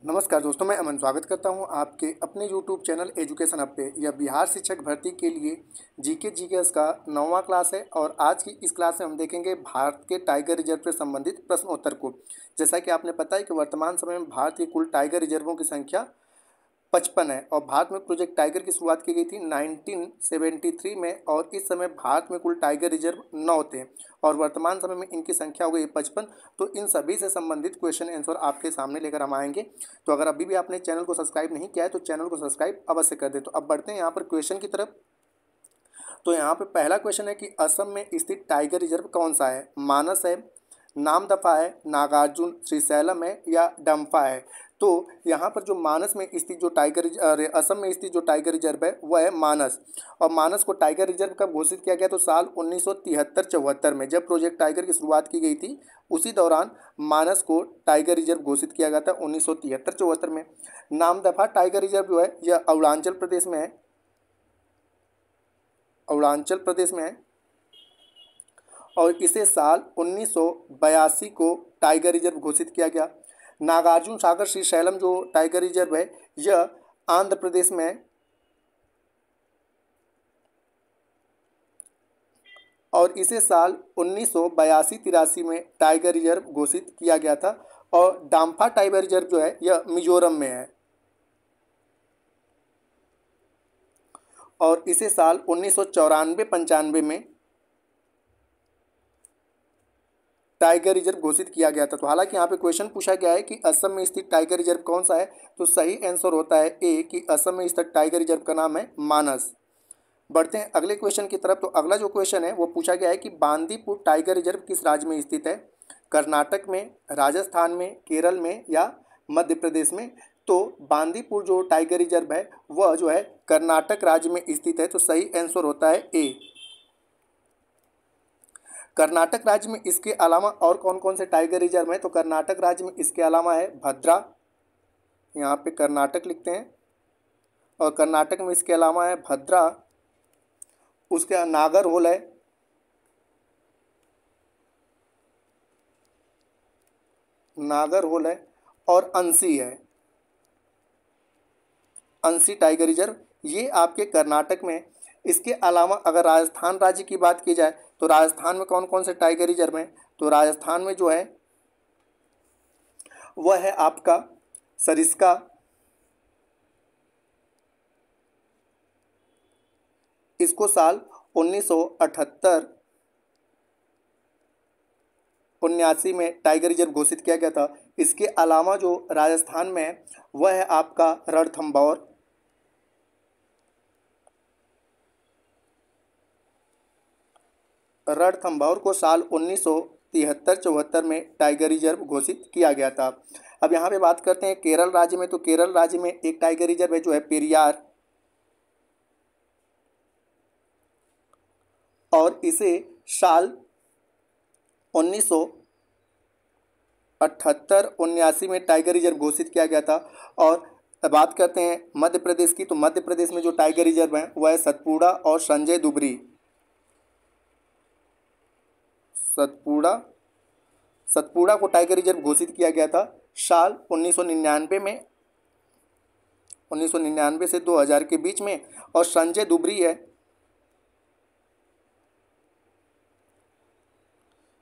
नमस्कार दोस्तों, मैं अमन स्वागत करता हूं आपके अपने YouTube चैनल एजुकेशन हब पे। यह बिहार शिक्षक भर्ती के लिए जीके का 9वां क्लास है और आज की इस क्लास में हम देखेंगे भारत के टाइगर रिजर्व से संबंधित प्रश्नोत्तर को। जैसा कि आपने पता है कि वर्तमान समय में भारत के कुल टाइगर रिजर्वों की संख्या 55 है और भारत में प्रोजेक्ट टाइगर की शुरुआत की गई थी 1973 में और इस समय भारत में कुल टाइगर रिजर्व 9 थे और वर्तमान समय में इनकी संख्या हो गई 55। तो इन सभी से संबंधित क्वेश्चन आंसर आपके सामने लेकर हम आएंगे। तो अगर अभी भी आपने चैनल को सब्सक्राइब नहीं किया है तो चैनल को सब्सक्राइब अवश्य कर दें। तो अब बढ़ते हैं यहाँ पर क्वेश्चन की तरफ। तो यहाँ पे पहला क्वेश्चन है कि असम में स्थित टाइगर रिजर्व कौन सा है? मानस है, नामदफा है, नागार्जुन, श्रीशैलम है या डम्फा है? तो यहाँ पर जो मानस में स्थित जो असम में स्थित जो टाइगर रिजर्व है वह है मानस। और मानस को टाइगर रिजर्व कब घोषित किया गया? तो साल 1973-74 में जब प्रोजेक्ट टाइगर की शुरुआत की गई थी उसी दौरान मानस को टाइगर रिजर्व घोषित किया गया था 1973-74 में। नामदफा टाइगर रिजर्व जो है यह अरुणाचल प्रदेश में है, अरुणाचल प्रदेश में है और इसे साल 1982 को टाइगर रिजर्व घोषित किया गया। नागार्जुन सागर श्रीशैलम जो टाइगर रिजर्व है यह आंध्र प्रदेश में है और इसे साल 1982-83 में टाइगर रिजर्व घोषित किया गया था। और डाम्फा टाइगर रिजर्व जो है यह मिजोरम में है और इसे साल 1994-95 में टाइगर रिजर्व घोषित किया गया था। तो हालांकि यहाँ पे क्वेश्चन पूछा गया है कि असम में स्थित टाइगर रिजर्व कौन सा है, तो सही आंसर होता है ए कि असम में स्थित टाइगर रिजर्व का नाम है मानस। बढ़ते हैं अगले क्वेश्चन की तरफ। तो अगला जो क्वेश्चन है वो पूछा गया है कि बांदीपुर टाइगर रिजर्व किस राज्य में स्थित है? कर्नाटक में, राजस्थान में, केरल में या मध्य प्रदेश में? तो बांदीपुर जो टाइगर रिजर्व है वह जो है कर्नाटक राज्य में स्थित है। तो सही आंसर होता है ए। कर्नाटक राज्य में इसके अलावा और कौन कौन से टाइगर रिजर्व हैं? तो कर्नाटक राज्य में इसके अलावा है भद्रा, यहाँ पे कर्नाटक लिखते हैं, और कर्नाटक में इसके अलावा है भद्रा, उसके नागरहोल है, नागरहोल है और अंसी है, अंसी टाइगर रिजर्व ये आपके कर्नाटक में। इसके अलावा अगर राजस्थान राज्य की बात की जाए तो राजस्थान में कौन कौन से टाइगर रिजर्व हैं? तो राजस्थान में जो है वह है आपका सरिस्का, इसको साल 1978 79 में टाइगर रिजर्व घोषित किया गया था। इसके अलावा जो राजस्थान में है वह है आपका रणथंभौर, रणथंभौर को साल 1973-74 में टाइगर रिजर्व घोषित किया गया था। अब यहाँ पे बात करते हैं केरल राज्य में। तो केरल राज्य में एक टाइगर रिजर्व है जो है पेरियार और इसे साल 1978-79 में टाइगर रिजर्व घोषित किया गया था। और बात करते हैं मध्य प्रदेश की। तो मध्य प्रदेश में जो टाइगर रिजर्व है वह है सतपुड़ा और संजय दुबरी। सतपुड़ा सतपुड़ा को टाइगर रिजर्व घोषित किया गया था साल 1999 में, 1999 से 2000 के बीच में। और संजय दुबरी है,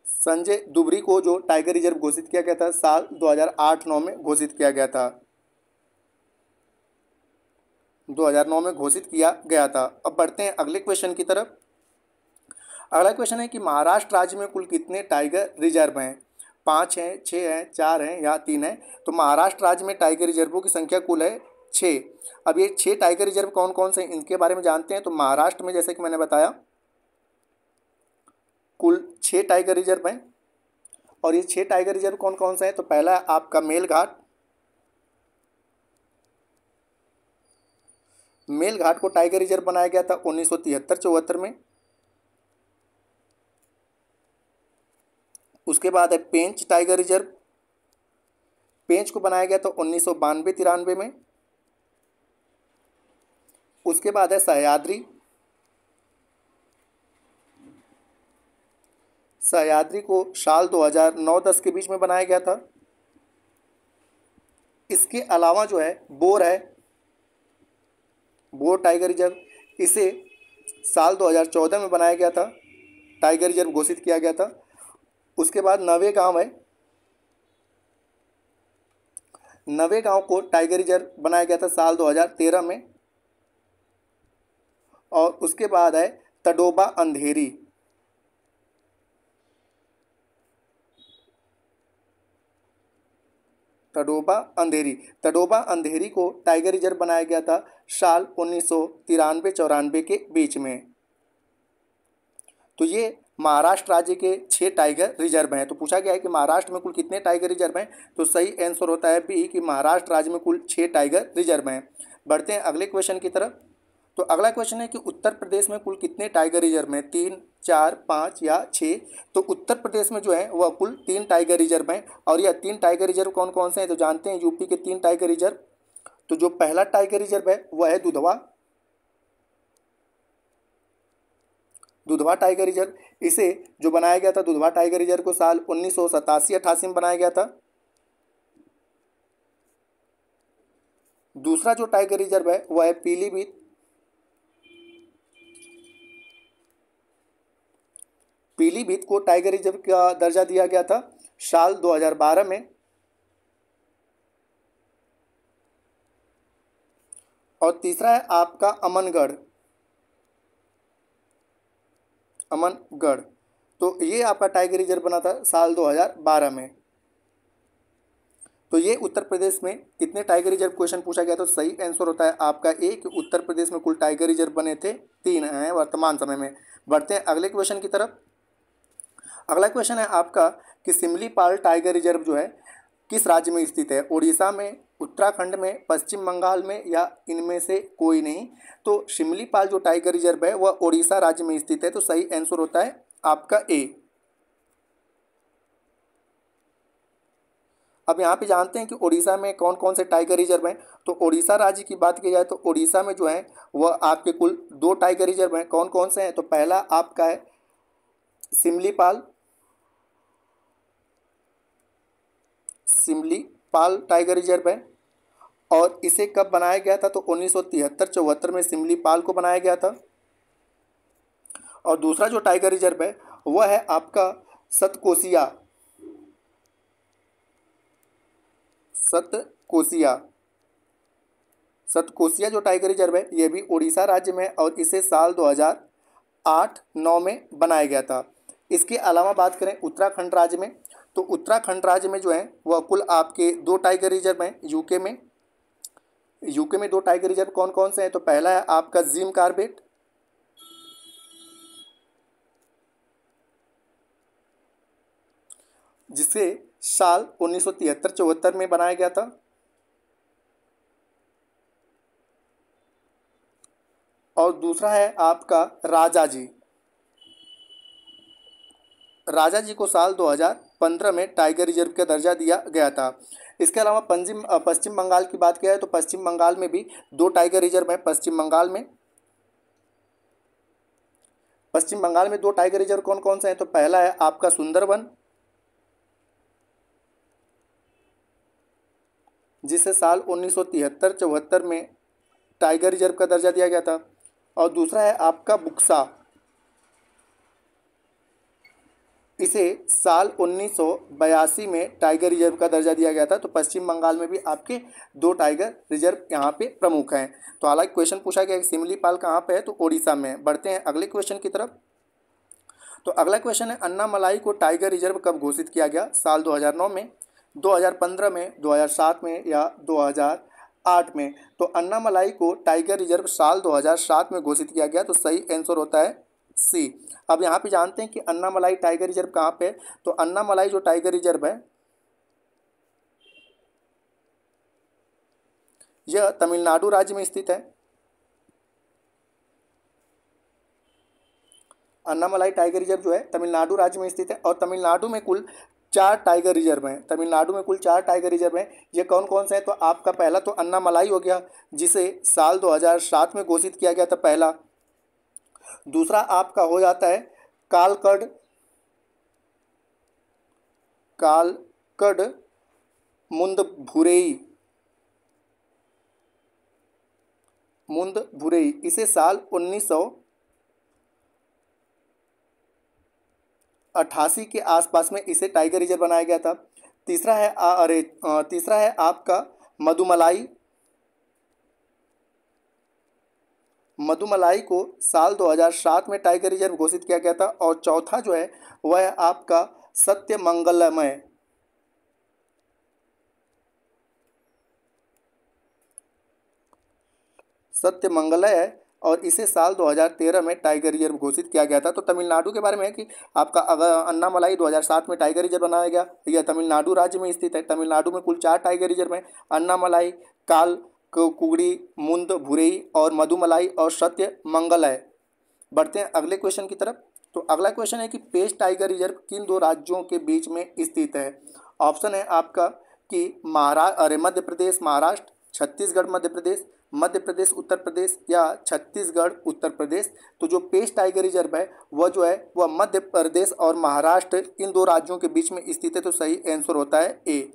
संजय दुबरी को जो टाइगर रिजर्व घोषित किया गया था साल 2008-9 में घोषित किया गया था, 2009 में घोषित किया गया था। अब बढ़ते हैं अगले क्वेश्चन की तरफ। अगला क्वेश्चन है कि महाराष्ट्र राज्य में कुल कितने टाइगर रिजर्व हैं? 5 हैं, 6 हैं, 4 हैं या 3 हैं? तो महाराष्ट्र राज्य में टाइगर रिजर्वों की संख्या कुल है 6। अब ये 6 टाइगर रिजर्व कौन कौन से हैं इनके बारे में जानते हैं। तो महाराष्ट्र में जैसे कि मैंने बताया कुल 6 टाइगर रिजर्व हैं और ये 6 टाइगर रिजर्व कौन कौन से हैं? तो पहला है आपका मेलघाट, मेलघाट को टाइगर रिजर्व बनाया गया था 1973-74 में। उसके बाद है पेंच टाइगर रिजर्व, पेंच को बनाया गया था 1992-93 में। उसके बाद है सह्याद्री, सह्याद्री को साल 2009-10 के बीच में बनाया गया था। इसके अलावा जो है बोर है, बोर टाइगर रिजर्व, इसे साल 2014 में बनाया गया था, टाइगर रिजर्व घोषित किया गया था। उसके बाद नवेगांव है, नवेगांव को टाइगर रिजर्व बनाया गया था साल 2013 में। और उसके बाद है तडोबा अंधेरी, तडोबा अंधेरी, तडोबा अंधेरी को टाइगर रिजर्व बनाया गया था साल 1993-94 के बीच में। तो ये महाराष्ट्र राज्य के 6 टाइगर रिजर्व हैं। तो पूछा गया है कि महाराष्ट्र में कुल कितने टाइगर रिजर्व हैं, तो सही आंसर होता है बी कि महाराष्ट्र राज्य में कुल 6 टाइगर रिजर्व हैं। बढ़ते हैं अगले क्वेश्चन की तरफ। तो अगला क्वेश्चन है कि उत्तर प्रदेश में कुल कितने टाइगर रिजर्व हैं, 3, 4, 5 या 6। तो उत्तर प्रदेश में जो है वह कुल 3 टाइगर रिजर्व हैं। और यह 3 टाइगर रिजर्व कौन कौन से हैं, तो जानते हैं यूपी के 3 टाइगर रिजर्व। तो जो पहला टाइगर रिजर्व है वह है दुधवा, दुधवा टाइगर रिजर्व। इसे जो बनाया गया था दुधवा टाइगर रिजर्व को साल 1987-88 में बनाया गया था। दूसरा जो टाइगर रिजर्व है वह है पीलीभीत, पीलीभीत को टाइगर रिजर्व का दर्जा दिया गया था साल 2012 में। और तीसरा है आपका अमनगढ़, अमनगढ़। तो ये आपका टाइगर रिजर्व बना था साल 2012 में। तो ये उत्तर प्रदेश में कितने टाइगर रिजर्व क्वेश्चन पूछा गया, तो सही आंसर होता है आपका ए कि उत्तर प्रदेश में कुल टाइगर रिजर्व बने थे 3 हैं वर्तमान समय में। बढ़ते हैं अगले क्वेश्चन की तरफ। अगला क्वेश्चन है आपका कि सिमलीपाल टाइगर रिजर्व जो है किस राज्य में स्थित है, उड़ीसा में, उत्तराखंड में, पश्चिम बंगाल में या इनमें से कोई नहीं। तो सिमलीपाल जो टाइगर रिजर्व है वह उड़ीसा राज्य में स्थित है। तो सही आंसर होता है आपका ए। अब यहाँ पे जानते हैं कि उड़ीसा में कौन कौन से टाइगर रिजर्व हैं। तो उड़ीसा राज्य की बात की जाए तो उड़ीसा में जो है वह आपके कुल 2 टाइगर रिजर्व हैं। कौन कौन से हैं, तो पहला आपका है सिमलीपाल, सिमलीपाल टाइगर रिजर्व है। और इसे कब बनाया गया था, तो 1973-74 में सिमलीपाल को बनाया गया था। और दूसरा जो टाइगर रिजर्व है वह है आपका सतकोसिया, सतकोसिया, सतकोसिया जो टाइगर रिजर्व है यह भी उड़ीसा राज्य में और इसे साल 2008-9 में बनाया गया था। इसके अलावा बात करें उत्तराखंड राज्य में, तो उत्तराखंड राज्य में जो है वह कुल आपके 2 टाइगर रिजर्व हैं यूके में। यूके में 2 टाइगर रिजर्व कौन कौन से हैं, तो पहला है आपका जिम कार्बेट, जिसे साल 1973-74 में बनाया गया था। और दूसरा है आपका राजा जी, राजा जी को साल 2015 में टाइगर रिजर्व का दर्जा दिया गया था। इसके अलावा पश्चिम बंगाल की बात किया है तो पश्चिम बंगाल में भी 2 टाइगर रिजर्व हैं। पश्चिम बंगाल में 2 टाइगर रिजर्व कौन कौन से हैं, तो पहला है आपका सुंदरवन, जिसे साल 1973-74 में टाइगर रिजर्व का दर्जा दिया गया था। और दूसरा है आपका बुक्सा, इसे साल 1982 में टाइगर रिजर्व का दर्जा दिया गया था। तो पश्चिम बंगाल में भी आपके 2 टाइगर रिजर्व यहाँ पे प्रमुख हैं। तो हालांकि क्वेश्चन पूछा गया कि सिमलीपाल कहाँ पे है, तो उड़ीसा में। बढ़ते हैं अगले क्वेश्चन की तरफ। तो अगला क्वेश्चन है अन्नामलाई को टाइगर रिजर्व कब घोषित किया गया, साल 2009 में, 2015 में, 2007 में या 2008 में। तो अन्नामलाई को टाइगर रिजर्व साल 2007 में घोषित किया गया। तो सही आंसर होता है सी। अब यहाँ पे जानते हैं कि अन्नामलाई टाइगर रिजर्व कहाँ पे है, तो अन्नामलाई जो टाइगर रिजर्व है यह तमिलनाडु राज्य में स्थित है। अन्नामलाई टाइगर रिजर्व जो है तमिलनाडु राज्य में स्थित है। और तमिलनाडु में कुल 4 टाइगर रिजर्व हैं। तमिलनाडु में कुल 4 टाइगर रिजर्व हैं। ये कौन कौन से हैं, तो आपका पहला तो अन्नामलाई हो गया, जिसे साल 2007 में घोषित किया गया था पहला। दूसरा आपका हो जाता है कालकड, कालकड मुंदभुरेई, मुंद भुरेई, इसे साल 1988 के आसपास में इसे टाइगर रिजर्व बनाया गया था। तीसरा है आपका मधुमलाई। मधुमलाई को साल 2007 में टाइगर रिजर्व घोषित किया गया था। और चौथा जो है वह है आपका सत्यमंगलमय। सत्यमंगलय है और इसे साल 2013 में टाइगर रिजर्व घोषित किया गया था। तो तमिलनाडु के बारे में है कि आपका अन्नामलाई 2007 में टाइगर रिजर्व बनाया गया। यह तमिलनाडु राज्य में स्थित है। तमिलनाडु में कुल 4 टाइगर रिजर्व हैं, अन्नामलाई, कुगड़ी, मुंद भुरेई और मधुमलाई और सत्यमंगलय। बढ़ते हैं अगले क्वेश्चन की तरफ। तो अगला क्वेश्चन है कि पेंच टाइगर रिजर्व किन 2 राज्यों के बीच में स्थित है। ऑप्शन है आपका कि मध्य प्रदेश महाराष्ट्र, छत्तीसगढ़ मध्य प्रदेश उत्तर प्रदेश या छत्तीसगढ़ उत्तर प्रदेश। तो जो पेंच टाइगर रिजर्व है वह जो है वह मध्य प्रदेश और महाराष्ट्र इन 2 राज्यों के बीच में स्थित है। तो सही आंसर होता है ए।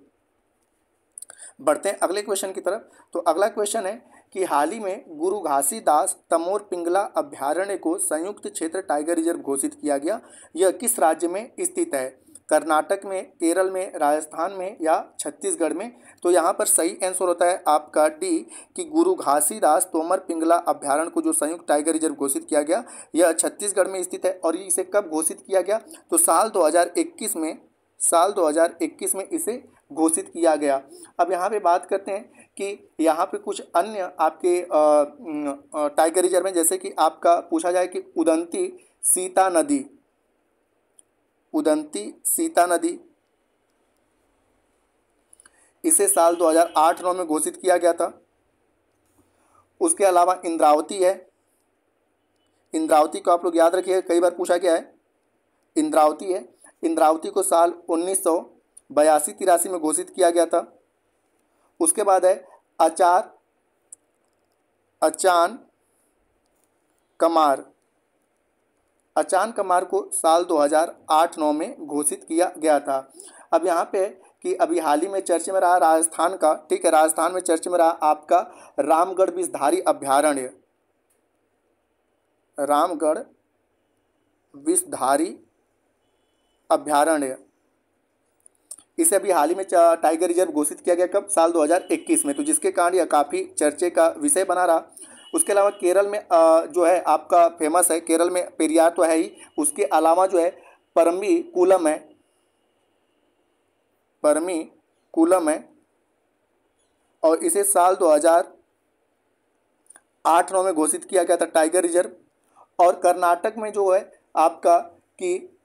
बढ़ते हैं अगले क्वेश्चन की तरफ। तो अगला क्वेश्चन है कि हाल ही में गुरु घासीदास तमोर पिंगला अभ्यारण्य को संयुक्त क्षेत्र टाइगर रिजर्व घोषित किया गया। यह किस राज्य में स्थित है? कर्नाटक में, केरल में, राजस्थान में या छत्तीसगढ़ में? तो यहाँ पर सही आंसर होता है आपका डी कि गुरु घासीदास तोमर पिंगला अभ्यारण्य को जो संयुक्त टाइगर रिजर्व घोषित किया गया यह छत्तीसगढ़ में स्थित है। और इसे कब घोषित किया गया? तो साल 2021 में इसे घोषित किया गया। अब यहाँ पे बात करते हैं कि यहाँ पे कुछ अन्य आपके टाइगर रिजर्व हैं, जैसे कि आपका पूछा जाए कि उदंती सीता नदी, इसे साल 2008-9 में घोषित किया गया था। उसके अलावा इंद्रावती है। इंद्रावती को आप लोग याद रखिए, कई बार पूछा गया है। इंद्रावती है। इंद्रावती को साल 1982-83 में घोषित किया गया था। उसके बाद है अचान कमार को साल 2008-9 में घोषित किया गया था। अब यहाँ पे कि अभी हाल ही में चर्चा में रहा राजस्थान का, ठीक है, राजस्थान में चर्चा में रहा आपका रामगढ़ विषधारी अभ्यारण्य। रामगढ़ विषधारी अभ्यारण्य, इसे अभी हाल ही में टाइगर रिजर्व घोषित किया गया। कब? साल 2021 में। तो जिसके कारण यह काफ़ी चर्चे का विषय बना रहा। उसके अलावा केरल में जो है आपका फेमस है, केरल में पेरियार तो है ही, उसके अलावा जो है परम्बिकुलम है और इसे साल 2008-9 में घोषित किया गया था टाइगर रिजर्व। और कर्नाटक में जो है आपका कि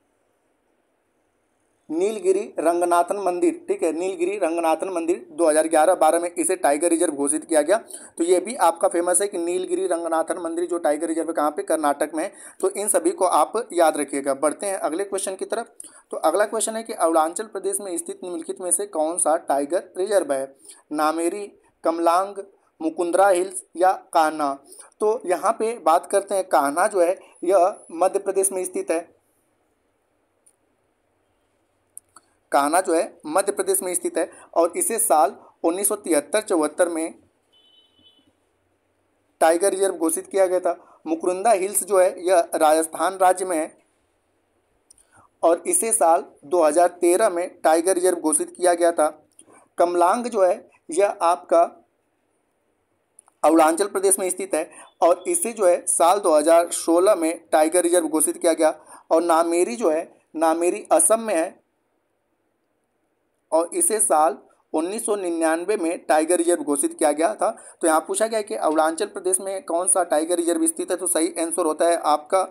नीलगिरी रंगनाथन मंदिर, ठीक है, नीलगिरी रंगनाथन मंदिर 2011-12 में इसे टाइगर रिजर्व घोषित किया गया। तो ये भी आपका फेमस है कि नीलगिरी रंगनाथन मंदिर जो टाइगर रिजर्व कहाँ पे? कर्नाटक में है। तो इन सभी को आप याद रखिएगा। बढ़ते हैं अगले क्वेश्चन की तरफ। तो अगला क्वेश्चन है कि अरुणाचल प्रदेश में स्थित निम्नलिखित में से कौन सा टाइगर रिजर्व है? नामेरी, कमलांग, मुकुंदरा हिल्स या कान्हा? तो यहाँ पे बात करते हैं कान्हा जो है यह मध्य प्रदेश में स्थित है। कान्हा जो है मध्य प्रदेश में स्थित है और इसे साल 1973-74 में टाइगर रिजर्व घोषित किया गया था। मुकुंदरा हिल्स जो है यह राजस्थान राज्य में है और इसे साल 2013 में टाइगर रिजर्व घोषित किया गया था। कमलांग जो है यह आपका अरुणाचल प्रदेश में स्थित है और इसे जो है साल 2016 में टाइगर रिजर्व घोषित किया गया। और नामेरी जो है नामेरी असम में है और इसे साल 1999 में टाइगर रिजर्व घोषित किया गया था। तो यहाँ पूछा गया कि अरुणाचल प्रदेश में कौन सा टाइगर रिजर्व स्थित है? तो सही आंसर होता है आपका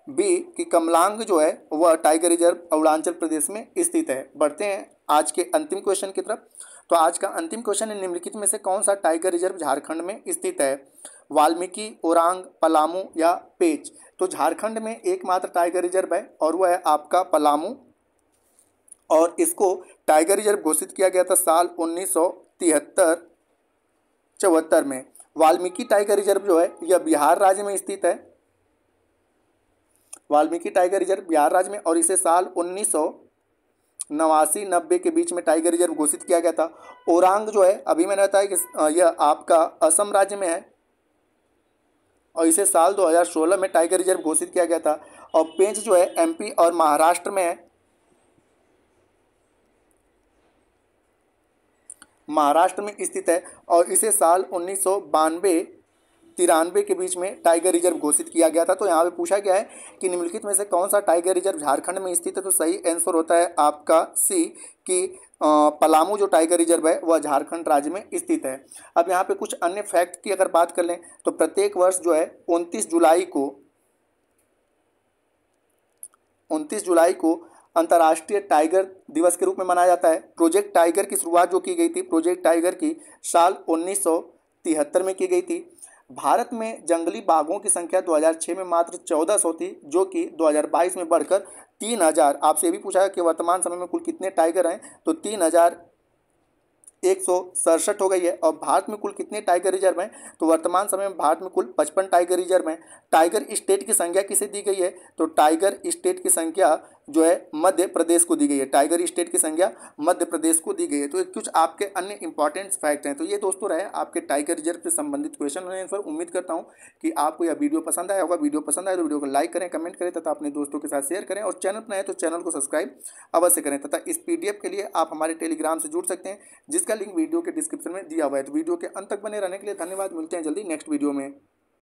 बी कि कमलांग जो है वह टाइगर रिजर्व अरुणाचल प्रदेश में स्थित है। बढ़ते हैं आज के अंतिम क्वेश्चन की तरफ। तो आज का अंतिम क्वेश्चन है निम्नलिखित में से कौन सा टाइगर रिजर्व झारखंड में स्थित है? वाल्मीकि, ओरांग, पलामू या पेंच? तो झारखंड में एकमात्र टाइगर रिजर्व है और वह है आपका पलामू और इसको टाइगर रिजर्व घोषित किया गया था साल 1973-74 में। वाल्मीकि टाइगर रिजर्व जो है यह बिहार राज्य में स्थित है। वाल्मीकि टाइगर रिजर्व बिहार राज्य में और इसे साल 1989-90 के बीच में टाइगर रिजर्व घोषित किया गया था। ओरांग जो है अभी मैंने बताया कि यह आपका असम राज्य में है और इसे साल 2016 में टाइगर रिजर्व घोषित किया गया था। और पेंच जो है एमपी और महाराष्ट्र में है, महाराष्ट्र में स्थित है और इसे साल 1992-93 के बीच में टाइगर रिजर्व घोषित किया गया था। तो यहाँ पे पूछा गया है कि निम्नलिखित में से कौन सा टाइगर रिजर्व झारखंड में स्थित है, तो सही आंसर होता है आपका सी कि पलामू जो टाइगर रिजर्व है वह झारखंड राज्य में स्थित है। अब यहाँ पे कुछ अन्य फैक्ट की अगर बात कर लें तो प्रत्येक वर्ष जो है 29 जुलाई को अंतर्राष्ट्रीय टाइगर दिवस के रूप में मनाया जाता है। प्रोजेक्ट टाइगर की शुरुआत जो की गई थी, प्रोजेक्ट टाइगर की साल 1973 में की गई थी। भारत में जंगली बाघों की संख्या 2006 में मात्र 1400 थी, जो कि 2022 में बढ़कर 3000। आपसे ये भी पूछा है कि वर्तमान समय में कुल कितने टाइगर हैं, तो 3167 हो गई है। और भारत में कुल कितने टाइगर रिजर्व हैं, तो वर्तमान समय में भारत में कुल 55 टाइगर रिजर्व हैं। टाइगर स्टेट की संज्ञा किसे दी गई है, तो टाइगर स्टेट की संख्या जो है मध्य प्रदेश को दी गई है। टाइगर स्टेट की संज्ञा मध्य प्रदेश को दी गई है। तो ये कुछ आपके अन्य इंपॉर्टेंट फैक्ट हैं। तो ये दोस्तों रहे आपके टाइगर रिजर्व से संबंधित क्वेश्चन हैं। सर उम्मीद करता हूँ कि आपको यह वीडियो पसंद आया होगा। वीडियो पसंद आए तो वीडियो को लाइक करें, कमेंट करें तथा अपने दोस्तों के साथ शेयर करें। और चैनल पर नए तो चैनल को सब्सक्राइब अवश्य करें तथा इस PDF के लिए आप हमारे टेलीग्राम से जुड़ सकते हैं, जिसका लिंक वीडियो के डिस्क्रिप्शन में दिया हुआ है। तो वीडियो के अंत तक बने रहने के लिए धन्यवाद। मिलते हैं जल्दी नेक्स्ट वीडियो में।